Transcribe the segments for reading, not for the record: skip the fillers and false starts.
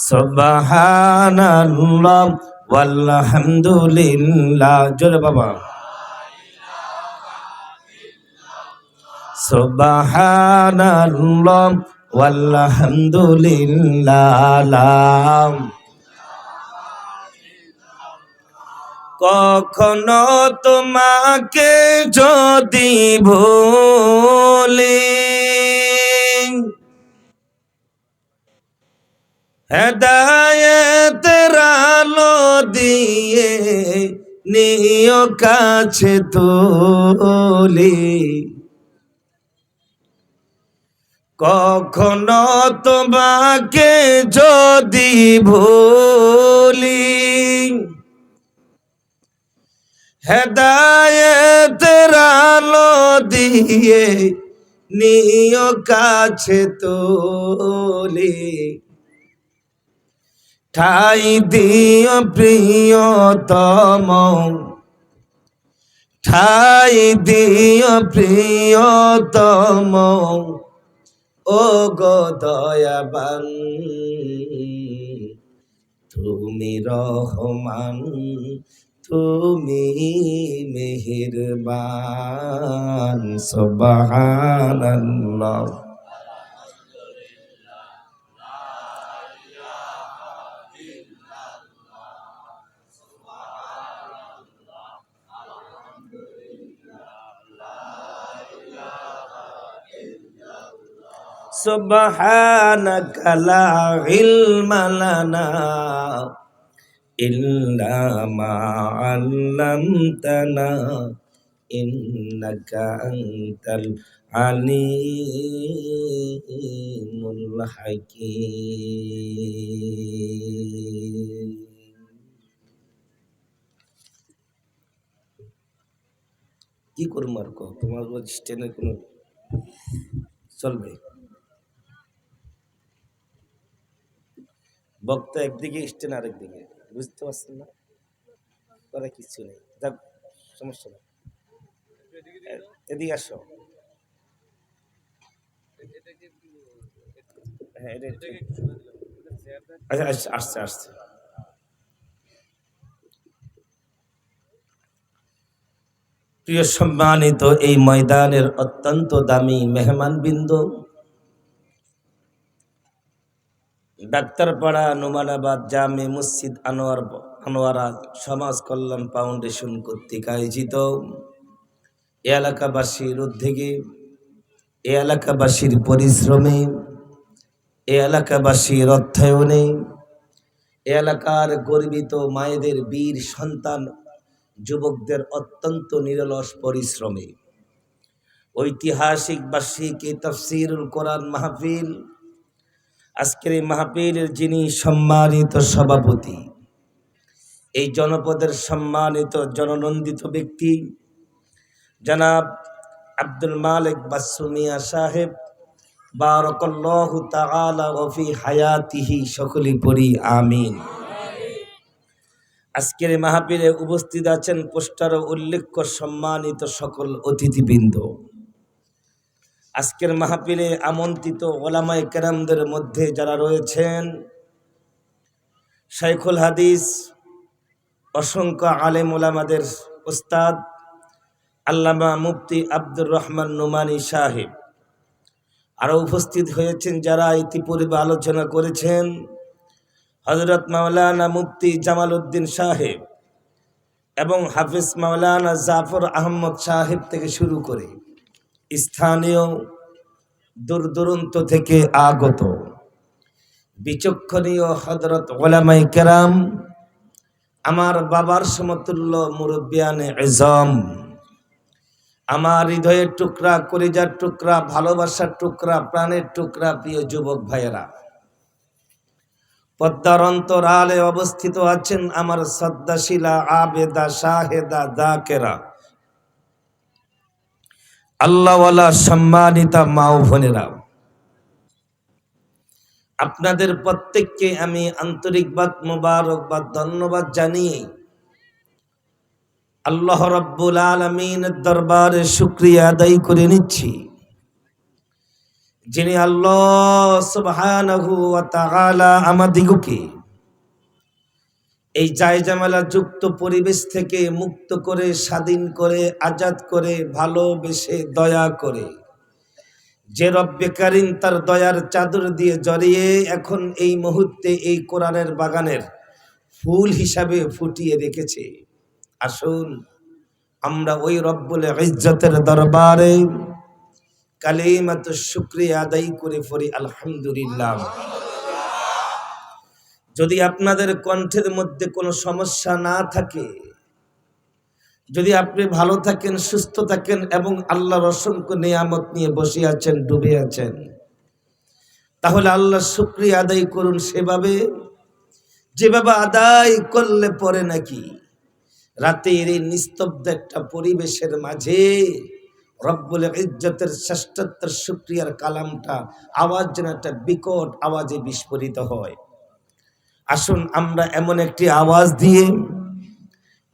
সুবহানাল্লাহ ওয়ালহামদুলিল্লাহ। জোরে বাবা। সুবহানাল্লাহ ওয়ালহামদুলিল্লাহ। কখনো তোমাকে যদি ভুলি, হেদায়েতের আলো দিয়ে নিও কাছে তুলি। কখনো তোমাকে যদি ভুলি, হেদায়েতের আলো দিয়ে নিও কাছে তুলি। ঠাই দিও প্রিয়তম, ঠাই দিও প্রিয়তম, ও গো দয়াবান তুমি রহমান, তুমি মেহেরবান। সুবহানাল্লাহ। সুবহানাকা লা ইলমা লানা ইল্লা মা আল্লামতানা ইন্নাকা আনতাল আলিমুল হাকীম। কি করবো আর কো, তোমার স্টেনের কোনো চলবে? বক্তা একদিকে, স্টেন আরেকদিকে, বুঝতে পারছেন না? করা কিছু নেই, যাক সমস্যা নেই। এদিকে আসো। হ্যাঁ, আচ্ছা আসছে আসছে। প্রিয় সম্মানিত এই ময়দানের অত্যন্ত দামি মেহমানবৃন্দ, ডাক্তারপাড়া নোমানাবাদ জামে মসজিদ আনোয়ারা সমাজ কল্যাণ ফাউন্ডেশন কর্তৃক আয়োজিত এ এলাকাবাসীর উদ্যোগে, এ এলাকাবাসীর পরিশ্রমে, এ এলাকাবাসীর অর্থায়নে, এ এলাকার গর্বিত মায়েদের বীর সন্তান যুবকদের অত্যন্ত নিরলস পরিশ্রমে ঐতিহাসিক বার্ষিক তাফসীরুল কোরআন মাহফিল, আজকের এই মাহফিলের যিনি সম্মানিত সভাপতি, এই জনপদের সম্মানিত জননন্দিত ব্যক্তি জনাব আব্দুল মালিক বাচ্চু মিয়া সাহেব, বারাকাল্লাহু তাআলা ওয়া ফি হায়াতিহি, সকলে পড়ি আমিন। আজকের এই মাহফিলে উপস্থিত আছেন পোস্টারে উল্লেখ্য সম্মানিত সকল অতিথিবৃন্দ। আজকের মাহফিলে আমন্ত্রিত ওলামায়ে কেরামদের মধ্যে যারা রয়েছেন, শাইখুল হাদিস, অসংখ্য আলেম ওলামাদের উস্তাদ আল্লামা মুফতি আব্দুর রহমান নোমানী সাহেব, আরও উপস্থিত হয়েছেন যারা ইতিপূর্বে আলোচনা করেছেন, হযরত মাওলানা মুফতি জামাল উদ্দিন সাহেব এবং হাফিজ মাওলানা জাফর আহমদ সাহেব থেকে শুরু করে স্থানীয় দূর দূরান্ত থেকে আগত বিচক্ষণীয় হযরত উলামায়ে কেরাম, আমার বাবার সমতুল্য মুরব্বিয়ানে আযম, আমার হৃদয়ের টুকরা, কলিজার টুকরা, ভালোবাসার টুকরা, প্রাণের টুকরা প্রিয় যুবক ভাইয়েরা, পদ্মার অন্তরালে অবস্থিত আছেন আমার শ্রদ্ধাশীলা আবেদা শাহেদা যাকেরা, আল্লাহওয়ালা সম্মানিতা মা ও বোনেরা, আপনাদের প্রত্যেককে আমি আন্তরিকবাদ মোবারকবাদ ধন্যবাদ জানিয়ে আল্লাহ রাব্বুল আলামিনের দরবারে শুকরিয়া আদায় করে নিচ্ছি। যিনি আল্লাহ সুবহানাহু ওয়া তাআলা আমাদিগকে এই জায়জামেলা যুক্ত পরিবেশ থেকে মুক্ত করে, স্বাধীন করে, আজাদ করে, ভালোবেসে, দয়া করে, যে রব্বে কারীম তার দয়ার চাদর দিয়ে জড়িয়ে এখন এই মুহূর্তে এই কোরআনের বাগানের ফুল হিসাবে ফুটিয়ে রেখেছে। আসুন আমরা ওই রব্বুল ইজ্জতের দরবারে কালিমাতুশ শুকরিয়া আদায় করে পড়ি আলহামদুলিল্লাহ। যদি আপনাদের কণ্ঠের মধ্যে কোনো সমস্যা না থাকে, যদি আপনি ভালো থাকেন, সুস্থ থাকেন এবং আল্লাহর অসংখ্য নিয়ামত নিয়ে বসে আছেন, ডুবে আছেন, তাহলে আল্লাহর শুকরিয়া আদায় করুন সেভাবে যেভাবে আদায় করলে পরে নাকি রাতের এই নিস্তব্ধ একটা পরিবেশের মাঝে রব্বুল ইজ্জতের শ্রেষ্ঠত্বের শুকরিয়ার কালামটা আওয়াজ যেন একটা বিকট আওয়াজে বিস্ফোরিত হয়। আসুন আমরা এমন একটি আওয়াজ দিয়ে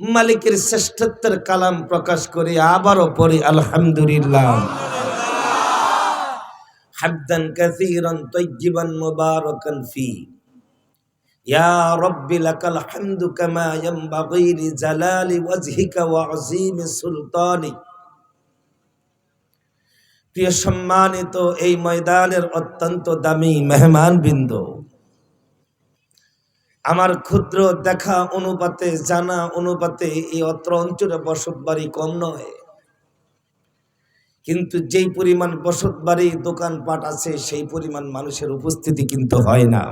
মালিকের শ্রেষ্ঠত্বের কালাম প্রকাশ করি, আবারও পড়ি আলহামদুলিল্লাহ। হামদান কাসীরান তাইয়িবান মুবারাকান ফি ইয়া রাব্বি লাকাল হামদু কামা ইয়ানবাগি লিজালালি ওয়াজহিকা ওয়া আযীমি সুলতানি। প্রিয় সম্মানিত এই ময়দানের অত্যন্ত দামি মেহমানবৃন্দ, আমার ক্ষুদ্র দেখা অনুপাতে, জানা অনুপাতে এই অত্র অঞ্চলে বসত বাড়ি কম নয়, কিন্তু যেই পরিমাণ বসত বাড়ি দোকানপাট আছে সেই পরিমাণ মানুষের উপস্থিতি কিন্তু হয় না।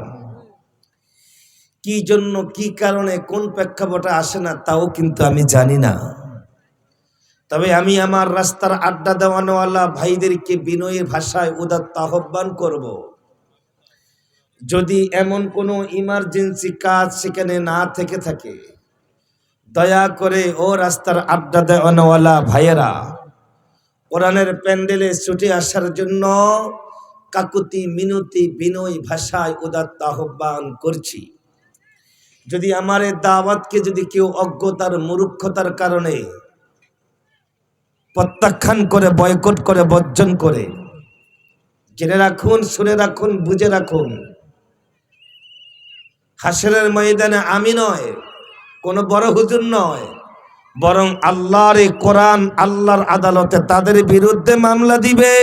কি জন্য, কি কারণে, কোন প্রেক্ষাপটে আসে না তাও কিন্তু আমি জানি না। তবে আমি আমার রাস্তার আড্ডা দেওয়ানোওয়ালা ভাইদেরকে বিনয়ের ভাষায় উদাত্ত আহ্বান করব, যদি এমন কোনো ইমার্জেন্সি কাজ সেখানে না থেকে থাকে, দয়া করে ও রাস্তার আড্ডা দেওয়ানোওয়ালা ভাইয়েরা কোরআনের প্যান্ডেলে ছুটে আসার জন্য কাকুতি মিনতি বিনয় ভাষায় উদাত্ত আহ্বান করছি। যদি আমার এই দাওয়াতকে যদি কেউ অজ্ঞতার মূর্খতার কারণে প্রত্যাখ্যান করে, বয়কট করে, বর্জন করে, জেনে রাখুন, শুনে রাখুন, বুঝে রাখুন, হাসরের ময়দানে আমি নয়, কোনো বড় হুজুর নয়, বরং আল্লাহর এই কোরআন আল্লাহর আদালতে তাদের বিরুদ্ধে মামলা দিবে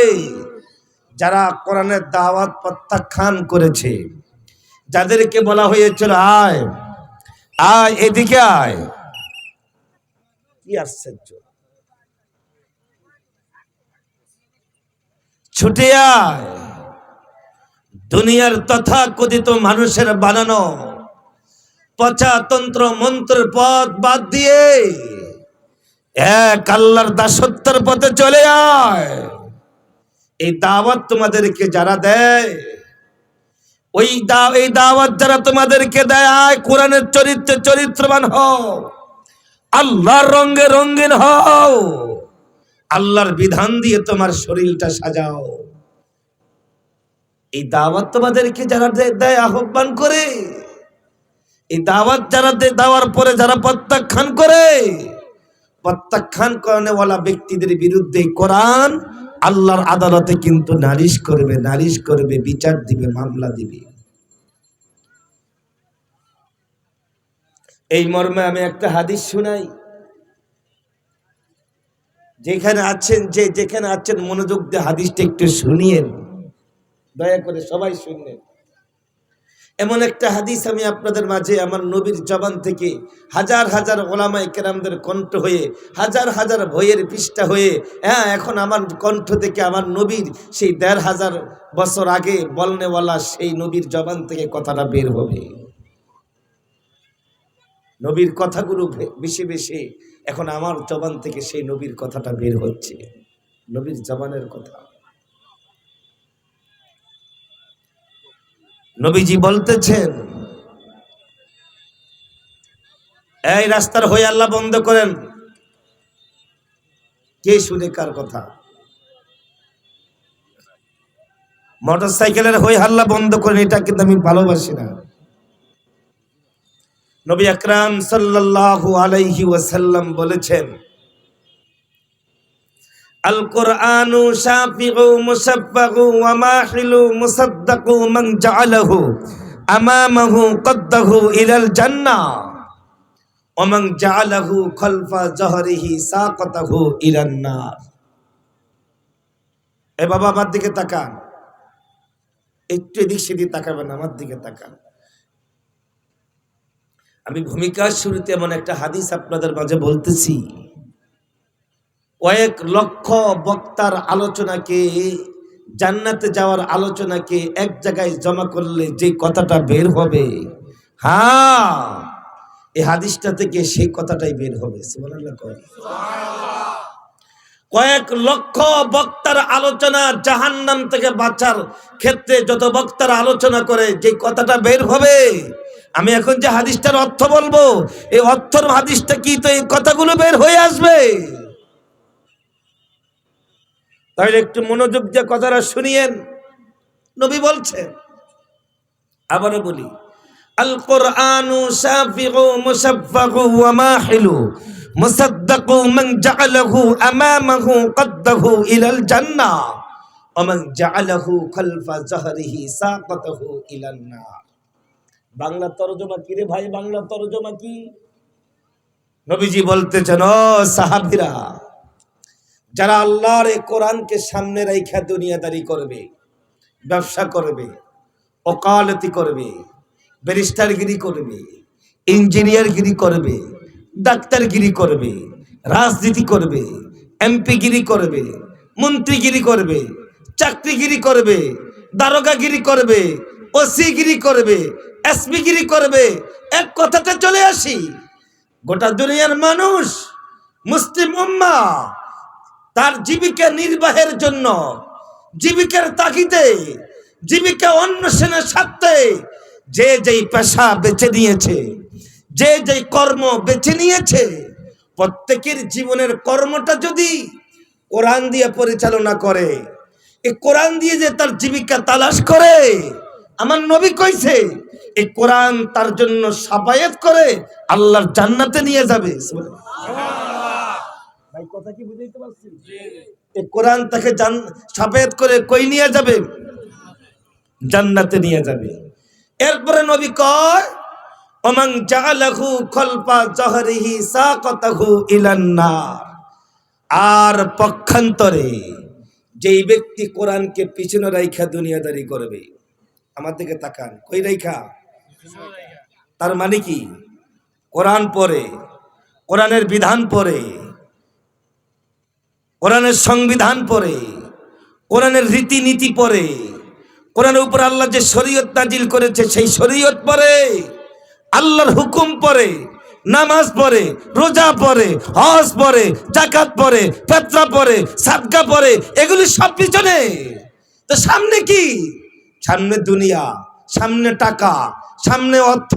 যারা কোরআনের দাওয়াত প্রত্যাখ্যান করেছে, যাদেরকে বলা হয়েছিল আয় আয় এদিকে আয়। কি আশ্চর্য, ছুটে আয়। দুনিয়ার তথাকথিত মানুষের বানানো পচা তন্ত্র মন্ত্রের পথ বাদ দিয়ে এক আল্লাহর দাসত্বের পথে চলে আয়। এই দাওয়াত তোমাদেরকে যারা দেয়, এই দাওয়াত যারা তোমাদেরকে দেয়, আয় কোরআনের চরিত্রে চরিত্রবান হও, আল্লাহর রঙে রঙিন হও, আল্লাহর বিধান দিয়ে তোমার শরীরটা সাজাও। এই দাওয়াত তোমাদেরকে যারা দেয়, আহ্বান করে, এই দাওয়াত যারা দেওয়ার পরে যারা প্রত্যাখ্যান করে, প্রত্যাখ্যান করেওয়ালা ব্যক্তিদের বিরুদ্ধে কোরআন আল্লাহর আদালতে কিন্তু নালিশ করবে, বিচার দিবে, মামলা দিবে। এই মর্মে আমি একটা হাদিস শুনাই। যেখানে আছেন মনোযোগ দিয়ে হাদিসটা একটু শুনিয়েন, দয়া করে সবাই শুনবেন। এমন একটা হাদিস আমি আপনাদের মাঝে আমার নবীর জবান থেকে হাজার হাজার ওলামায়ে কেরামদের কণ্ঠ হয়ে, হাজার হাজার বইয়ের পৃষ্ঠা হয়ে, এখন আমার কণ্ঠ থেকে আমার নবীর সেই ১৫০০ বছর আগে বলনেওয়ালা সেই নবীর জবান থেকে কথাটা বের হবে। নবীর কথাগুলো বেশি বেশি এখন আমার জবান থেকে সেই নবীর কথাটা বের হচ্ছে, নবীর জবানের কথা। নবীজি বলতেছেন, এই রাস্তার হয়ে আল্লাহ বন্ধ করেন। কে শুনে কার কথা? মোটরসাইকেলের হয়ে আল্লাহ বন্ধ করেন, এটা কিন্তু আমি ভালোবাসি না। নবী আকরাম সাল্লাল্লাহু আলাইহি ওয়াসাল্লাম বলেছেন, আল কোরআনু শাফিউ মুশাফফাউ ওয়া মাহিলু মুসাদ্দাকু মান জাআলাহু আমামাহু কদ্দাহু ইলাল জান্নাহ ওয়া মান জাআলাহু খালফা যহরিহি সাকাতাহু ইলান নার। এ বাবা আমার দিকে তাকান, একটু এদিক সেদিক তাকাবেন, আমার দিকে তাকান। আমি ভূমিকার শুরুতে এমন একটা হাদিস আপনাদের মাঝে বলতেছি, কয়েক লক্ষ বক্তার আলোচনাকে, জান্নাতে যাওয়ার আলোচনাকে এক জায়গায় জমা করলে যে কথাটা বের হবে, হ্যাঁ এই হাদিসটা থেকে সেই কথাটাই বের হবে। সুবহানাল্লাহ। কয়েক লক্ষ বক্তার আলোচনা জাহান্নাম থেকে বাঁচার ক্ষেত্রে যত বক্তার আলোচনা করে যে কথাটা বের হবে, আমি এখন যে হাদিসটার অর্থ বলবো, এই অর্থর হাদিসটা কি, তো এই কথাগুলো বের হয়ে আসবে। তাহলে একটু মনোযোগ দিয়ে কথাটা শুনিয়েন। নবী বলছেন, আবারও বলি, আল কোরআনু শাফিউ মুশাফফাউ ওয়া মাহিলু মুসাদ্দাকু মান জাআলাহু আমামাহু কদ্দাহু ইলাল জান্নাহ ওয়া মান জাআলাহু খালফা যহরিহি সাকাতাহু ইলান নার। বাংলা তরজমা কি রে ভাই, বাংলা তরজমা কি? নবীজি বলতেছেন, ও সাহাবীরা, যারা আল্লাহর এই কোরআনকে সামনে রাইখা দুনিয়াদারি করবে, ব্যবসা করবে, ওকালতি করবে, ব্যারিস্টারগিরি করবে, ইঞ্জিনিয়ারগিরি করবে, ডাক্তারগিরি করবে, রাজনীতি করবে, এমপিগিরি করবে, মন্ত্রীগিরি করবে, চাকরিগিরি করবে, দারোগাগিরি করবে, ওসিগিরি করবে, এসপিগিরি করবে, এক কথাতে চলে আসি, গোটা দুনিয়ার মানুষ, মুসলিম উম্মাহ তার জীবিকা নির্বাহের জন্য, জীবিকার তাগিদে, জীবিকা অন্বেষণের স্বার্থে যে যেই পেশা বেছে নিয়েছে, যে যেই কর্ম বেছে নিয়েছে, প্রত্যেকের জীবনের কর্মটা যদি কোরআন দিয়ে পরিচালনা করে, এই কোরআন দিয়ে যে তার জীবিকা তালাশ করে, আমার নবী কইছে এই কোরআন তার জন্য সাফায়াত করে আল্লাহর জান্নাতে নিয়ে যাবে। ভাই কথা কি বুঝাইতে পারছি? এই কোরআন তাকে সাফায়াত করে কই নিয়ে যাবে? জান্নাতে নিয়ে যাবে। এরপরে নবী কয়, ওমান জাআলাহু খালফা যহরিহি সাকাতাহু ইলান নার। আর পক্ষান্তরে যেই ব্যক্তি কোরআনকে পিছনে রাইখা দুনিয়াদারি করবে, আমার দিকে তাকান, কই রাইখা? তার মানে কি? কোরআন পড়ে, কোরআনের বিধান পড়ে, কোরআনের সংবিধান পড়ে, কোরআনের রীতিনীতি পড়ে, কোরআনের উপর আল্লাহ যে শরীয়ত নাজিল করেছে সেই শরীয়ত পড়ে, আল্লাহর হুকুম পড়ে, নামাজ পড়ে, রোজা পড়ে, হজ পড়ে, যাকাত পড়ে, ফিতরা পড়ে, সাদকা পড়ে, এগুলি সব পিছনে। তো সামনে কি? সামনে দুনিয়া, সামনে টাকা, সামনে অর্থ,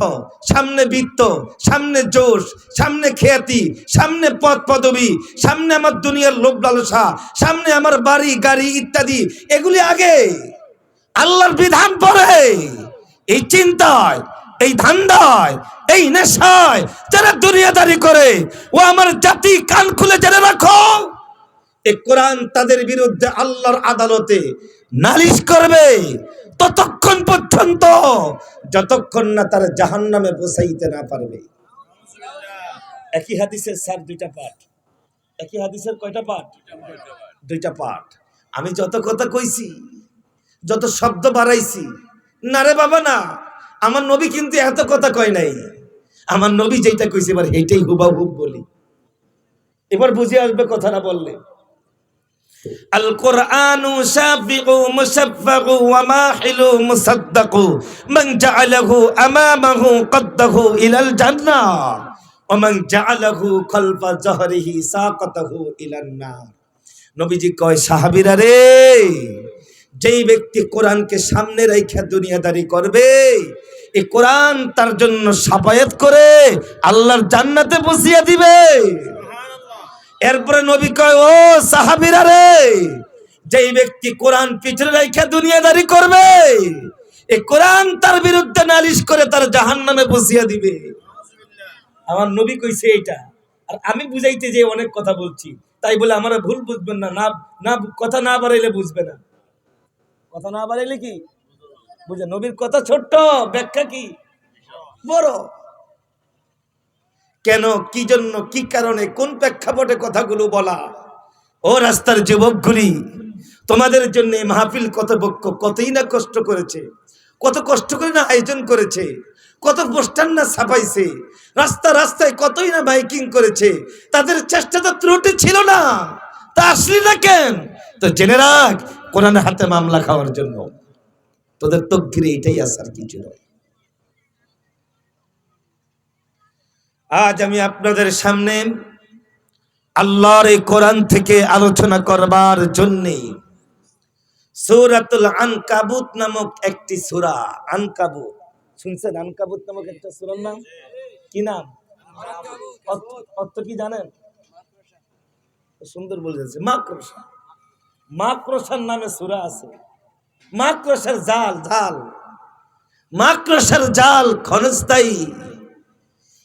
সামনে বিত্ত, সামনে জোশ, সামনে খ্যাতি, সামনে পদ পদবী, সামনে আমার দুনিয়ার লোভ লালসা, সামনে আমার বাড়ি গাড়ি ইত্যাদি, এগুলি আগে। আল্লাহর বিধান পড়ে এই চিন্তায়, এই ধান্দায়, এই নেশায় যারা দুনিয়াদারি করে, ও আমার জাতি কান খুলে জেনে রাখো, এই কোরআন তাদের বিরুদ্ধে আল্লাহর আদালতে নালিশ করবে ততক্ষণ পর্যন্ত যতক্ষণ না তার জাহান্নামে পৌঁছাইতে না পারবে। একই হাদিসের স্যার দুইটা পাঠ, একই হাদিসের কয়টা পাঠ? দুইটা পাঠ। আমি যত কথা কইছি, যত শব্দ বাড়াইছি, না রে বাবা না, আমার নবী কিন্তু এত কথা কয় নাই। আমার নবী যেটা কইছে এবার এইটাই হুবাহুব বলি, এবার বুঝে আসবে কথা না বললে। আল কোরআনু শাফিউ মুশাফফাউ ওয়া মাহিলু মুসাদ্দাকু মান জাআলাহু আমামাহু কদ্দাহু ইলাল জান্নাহ ওয়া মান জাআলাহু খালফা যহরিহি সাকাতাহু ইলান নার। নবীজি কয়, সাহাবীরা রে, যেই ব্যক্তি কোরআনকে সামনে রেখে দুনিয়াদারি করবে, এই কোরআন তার জন্য সাফায়াত করে আল্লাহর জান্নাতে পৌঁছিয়ে দিবে। এরপরে নবী কয়, ও সাহাবীরা রে, যেই ব্যক্তি কোরআন পিছনে রেখে দুনিয়াদারি করবে, এই কোরআন তার বিরুদ্ধে নালিশ করে তার জাহান্নামে পৌঁছিয়ে দিবে। আমার নবী কইছে এইটা, আর আমি বুঝাইতে যে অনেক কথা বলছি, তাই বলে আমরা ভুল বুঝবেন না, না কথা না বাড়াইলে বুঝবে না। কথা না বাড়াইলে কি বুঝে? নবীর কথা ছোট্ট, ব্যাখ্যা কি বড়। কেন, কি জন্য, কি কারণে, কোন প্রেক্ষাপটে কথাগুলো বলা? ও রাস্তার যুবকগুলি, তোমাদের জন্য মাহফিল কর্তৃপক্ষ কতই না কষ্ট করেছে, কত কষ্ট করে না আয়োজন করেছে, কত পোস্টার না ছাপাইছে, রাস্তা রাস্তায় কতই না মাইকিং করেছে। তাদের চেষ্টা তো ত্রুটি ছিল না, তা আসলি না কেন? তো জেনে রাখ, কোরআনের হাতে মামলা খাওয়ার জন্য। তোদের তকদিরে এটাই আসার কিছু নয়। আজ আমি আপনাদের সামনে আল্লাহর এই কোরআন থেকে আলোচনা করবার জন্যে সূরাতুল আনকাবুত নামক একটি সূরা, আনকাবুত শুনছেন? আনকাবুত নামক একটা সূরার নাম কি? নাম অর্থ কি জানেন? সুন্দর বলেছে, মাকড়সা। মাকড়সার নামে সূরা আছে। মাকড়সার জাল, মাকড়সার জাল ক্ষণস্থায়ী।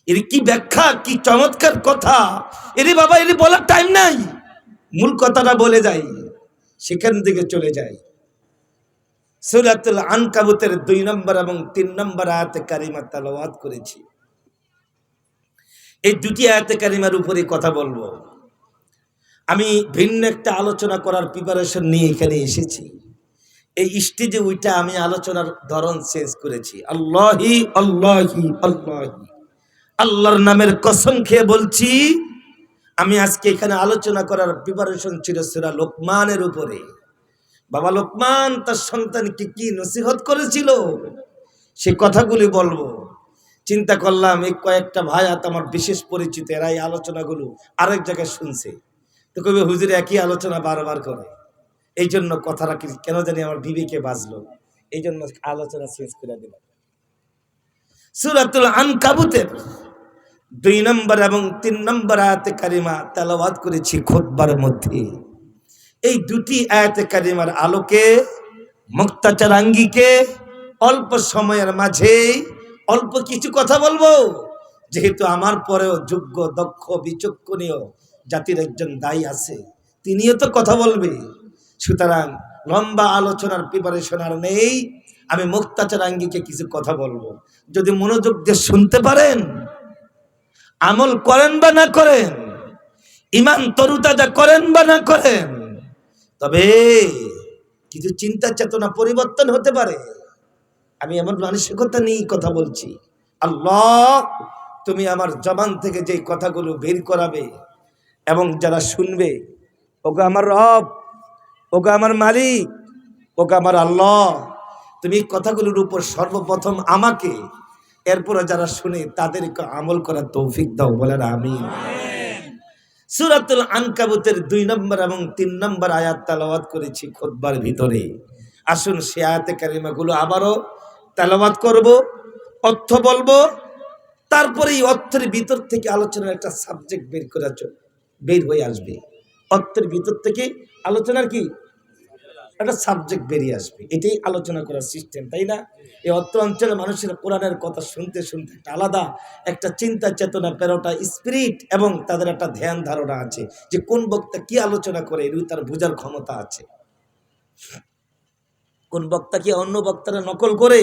এর কি ব্যাখ্যা, কি চমৎকার কথা! এর বাবা, এর বলার টাইম নাই, মূল কথাটা বলে যাই, সেখান থেকে চলে যায়। সূরাতুল আনকাবুতের 2 নম্বর এবং 3 নম্বর আয়াতে কারিমা তেলাওয়াত করেছি। এই দুটি আয়াতে কারিমার উপরে কথা বলবো। আমি ভিন্ন একটা আলোচনা করার প্রিপারেশন নিয়ে এখানে এসেছি। এই স্টেজে ওইটা আমি আলোচনার ধরন চেঞ্জ করেছি। আল্লাহি আল্লাহি আল্লাহি, আল্লাহর নামের কসম খেয়ে বলছি, আমি আজকে এখানে আলোচনা করার প্রিপারেশন ছিল সূরা লোকমানের উপরে। বাবা লোকমান তার সন্তানকে কি নসিহত করেছিল, সে কথাগুলি বলবো। চিন্তা করলাম এই কয়েকটা ভাইয়াত আমার বিশেষ পরিচিত, এরা এই আলোচনাগুলো আরেক জায়গায় শুনছে, তো কবি হুজুর একই আলোচনা বারবার করে, এই জন্য কথাটা কেন জানি আমার বিবেকে বাজলো, এই জন্য আলোচনা চেঞ্জ করে দিলাম। সূরাতুল আনকাবুতের 2 নম্বর এবং 3 নম্বর আয়াতে কারিমা তেলাওয়াত করেছি খুতবার মধ্যে। এই দুটি আয়াতে কারিমার আলোকে, মুক্তাচার আঙ্গিকে অল্প সময়ের মাঝে অল্প কিছু কথা বলবো, যেহেতু আমার পরেও যোগ্য, দক্ষ, বিচক্ষণীয় জাতির একজন দায়ী আছে, তিনিও তো কথা বলবে। সুতরাং লম্বা আলোচনার প্রিপারেশন আর নেই, আমি মুক্তাচার আঙ্গিকে কিছু কথা বলবো। যদি মনোযোগ দিয়ে শুনতে পারেন, আমল করেন বা না করেন, ইমান তরুতাজা করেন বা না করেন, তবে কিছু চিন্তা চেতনা পরিবর্তন হতে পারে। আমি এমন মানসিকতা নিয়ে কথা বলছি। আল্লাহ, তুমি আমার জবান থেকে যে কথাগুলো বের করাবে এবং যারা শুনবে, ওকে আমার রব, ওকে আমার মালিক, ওকে আমার আল্লাহ, তুমি কথাগুলোর উপর সর্বপ্রথম আমাকে, এরপরে যারা শুনে তাদেরকে আমল করার তৌফিক দাও, বলেন আমিন। সূরাতুল আনকাবুতের 2 নম্বর এবং 3 নম্বর আয়াত তেলাওয়াত করেছি খুতবার ভিতরে। আসুন সে আয়াতে কারিমাগুলো আবারও তেলাওয়াত করব, অর্থ বলবো, তারপরে এই অর্থের ভিতর থেকে আলোচনার একটা সাবজেক্ট বের হয়ে আসবে। অর্থের ভিতর থেকে আলোচনার কি একটা সাবজেক্ট বেরিয়ে আসবে, এটাই আলোচনা করার সিস্টেম, তাই না? এই অত্র অঞ্চলের মানুষের কোরআনের কথা শুনতে শুনতে একটা আলাদা একটা চিন্তা চেতনা, পেরোটা স্পিরিট এবং তাদের একটা ধ্যান ধারণা আছে যে কোন বক্তা কি আলোচনা করে, এর তার বোঝার ক্ষমতা আছে। কোন বক্তা কি অন্য বক্তারা নকল করে,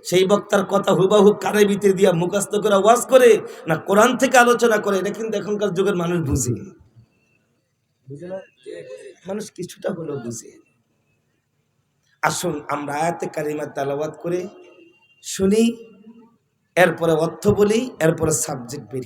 সেই বক্তার কথা হুবাহু কানে ভিতরে দিয়া মুখস্থ করে ওয়াজ করে, না কোরআন থেকে আলোচনা করে, এটা কিন্তু এখনকার যুগের মানুষ বুঝে না, মানুষ কিছুটা হলেও বুঝে। আসুন আমরা আয়াতে কারিমা তেলাওয়াত করে শুনি, এরপরে অর্থ বলি, এরপরে সাবজেক্ট বেরি।